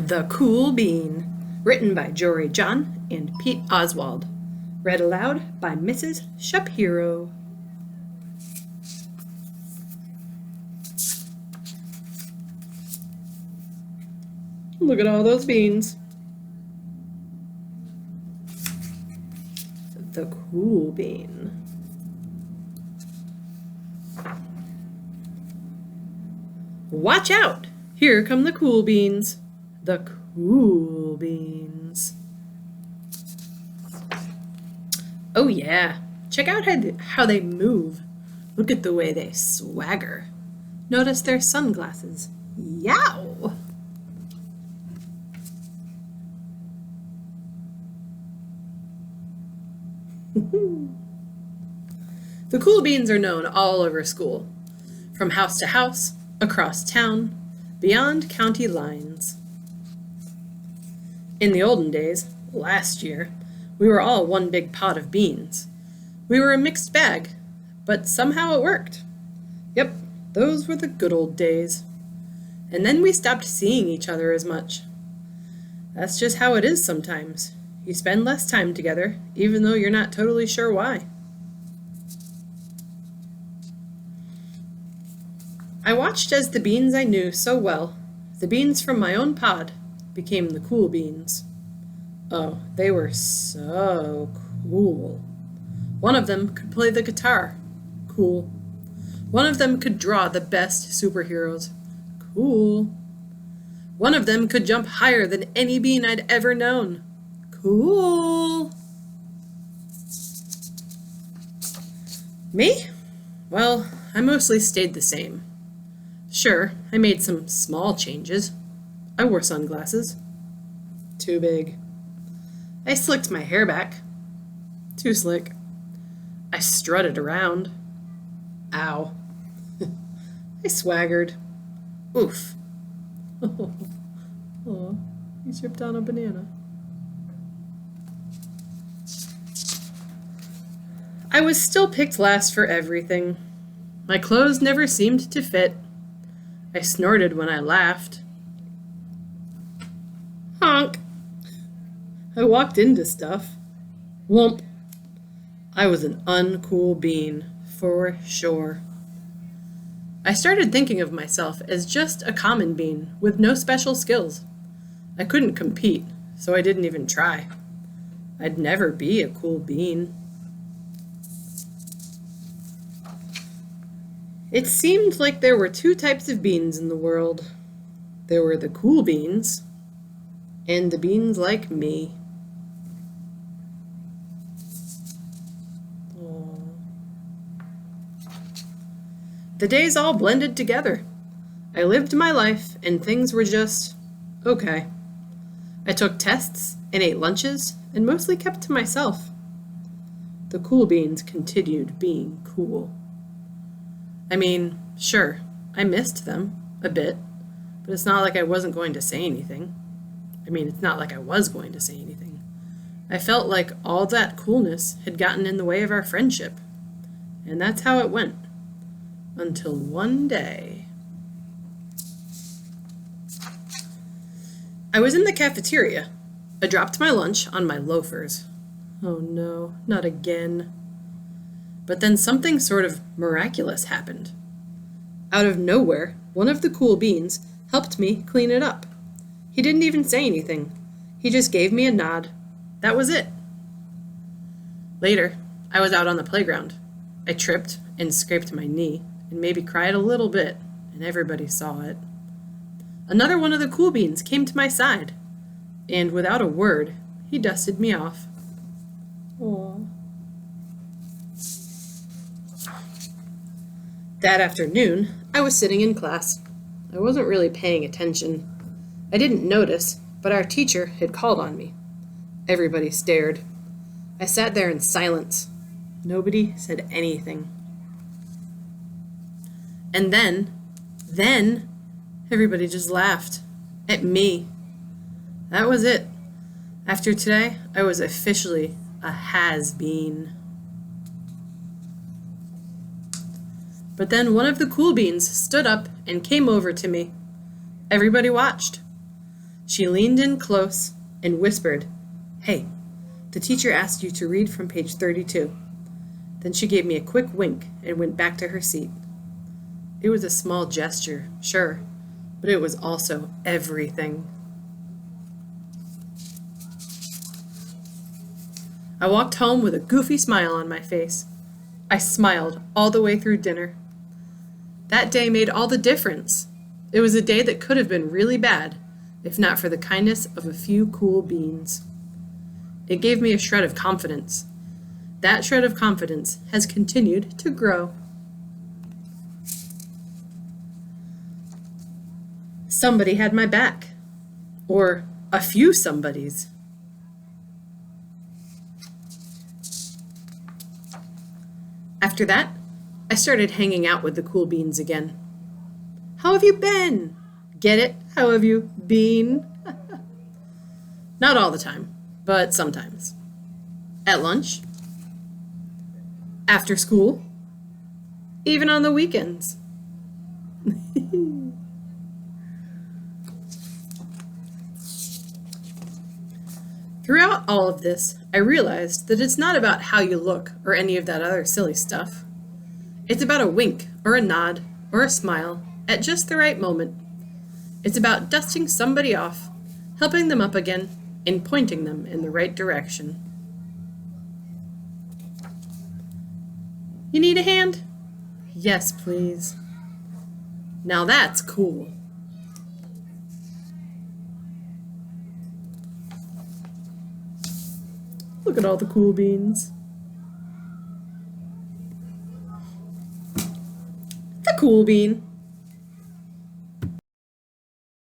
The Cool Bean, written by Jory John and Pete Oswald. Read aloud by Mrs. Shapiro. Look at all those beans. The Cool Bean. Watch out! Here come the cool beans. The cool beans. Oh yeah, check out how they move. Look at the way they swagger. Notice their sunglasses. Yow! The cool beans are known all over school, from house to house, across town, beyond county lines. In the olden days, last year, we were all one big pot of beans. We were a mixed bag, but somehow it worked. Yep, those were the good old days. And then we stopped seeing each other as much. That's just how it is sometimes. You spend less time together, even though you're not totally sure why. I watched as the beans I knew so well, the beans from my own pod, became the cool beans. Oh, they were so cool. One of them could play the guitar. Cool. One of them could draw the best superheroes. Cool. One of them could jump higher than any bean I'd ever known. Cool. Me? Well, I mostly stayed the same. Sure, I made some small changes. I wore sunglasses. Too big. I slicked my hair back. Too slick. I strutted around. Ow. I swaggered. Oof. Oh, you tripped on a banana. I was still picked last for everything. My clothes never seemed to fit. I snorted when I laughed. Honk! I walked into stuff. Whoomp! I was an uncool bean, for sure. I started thinking of myself as just a common bean with no special skills. I couldn't compete, so I didn't even try. I'd never be a cool bean. It seemed like there were two types of beans in the world. There were the cool beans, and the beans like me. Aww. The days all blended together. I lived my life, and things were just okay. I took tests and ate lunches, and mostly kept to myself. The cool beans continued being cool. I mean, sure, I missed them a bit, but it's not like I wasn't going to say anything. It's not like I was going to say anything. I felt like all that coolness had gotten in the way of our friendship, and that's how it went. Until one day. I was in the cafeteria. I dropped my lunch on my loafers. Oh no, not again. But then something sort of miraculous happened. Out of nowhere, one of the cool beans helped me clean it up. He didn't even say anything. He just gave me a nod. That was it. Later, I was out on the playground. I tripped and scraped my knee and maybe cried a little bit, and everybody saw it. Another one of the cool beans came to my side, and without a word, he dusted me off. Aww. That afternoon, I was sitting in class. I wasn't really paying attention. I didn't notice, but our teacher had called on me. Everybody stared. I sat there in silence. Nobody said anything. And then, everybody just laughed. At me. That was it. After today, I was officially a has-been. But then one of the cool beans stood up and came over to me. Everybody watched. She leaned in close and whispered, "Hey, the teacher asked you to read from page 32. Then she gave me a quick wink and went back to her seat. It was a small gesture, sure, but it was also everything. I walked home with a goofy smile on my face. I smiled all the way through dinner. That day made all the difference. It was a day that could have been really bad, if not for the kindness of a few cool beans. It gave me a shred of confidence. That shred of confidence has continued to grow. Somebody had my back. Or a few somebodies. After that, I started hanging out with the cool beans again. How have you been? Get it? How have you been? Not all the time, but sometimes. At lunch. After school. Even on the weekends. Throughout all of this, I realized that it's not about how you look or any of that other silly stuff. It's about a wink or a nod or a smile at just the right moment. It's about dusting somebody off, helping them up again, and pointing them in the right direction. You need a hand? Yes, please. Now that's cool. Look at all the cool beans. The cool bean.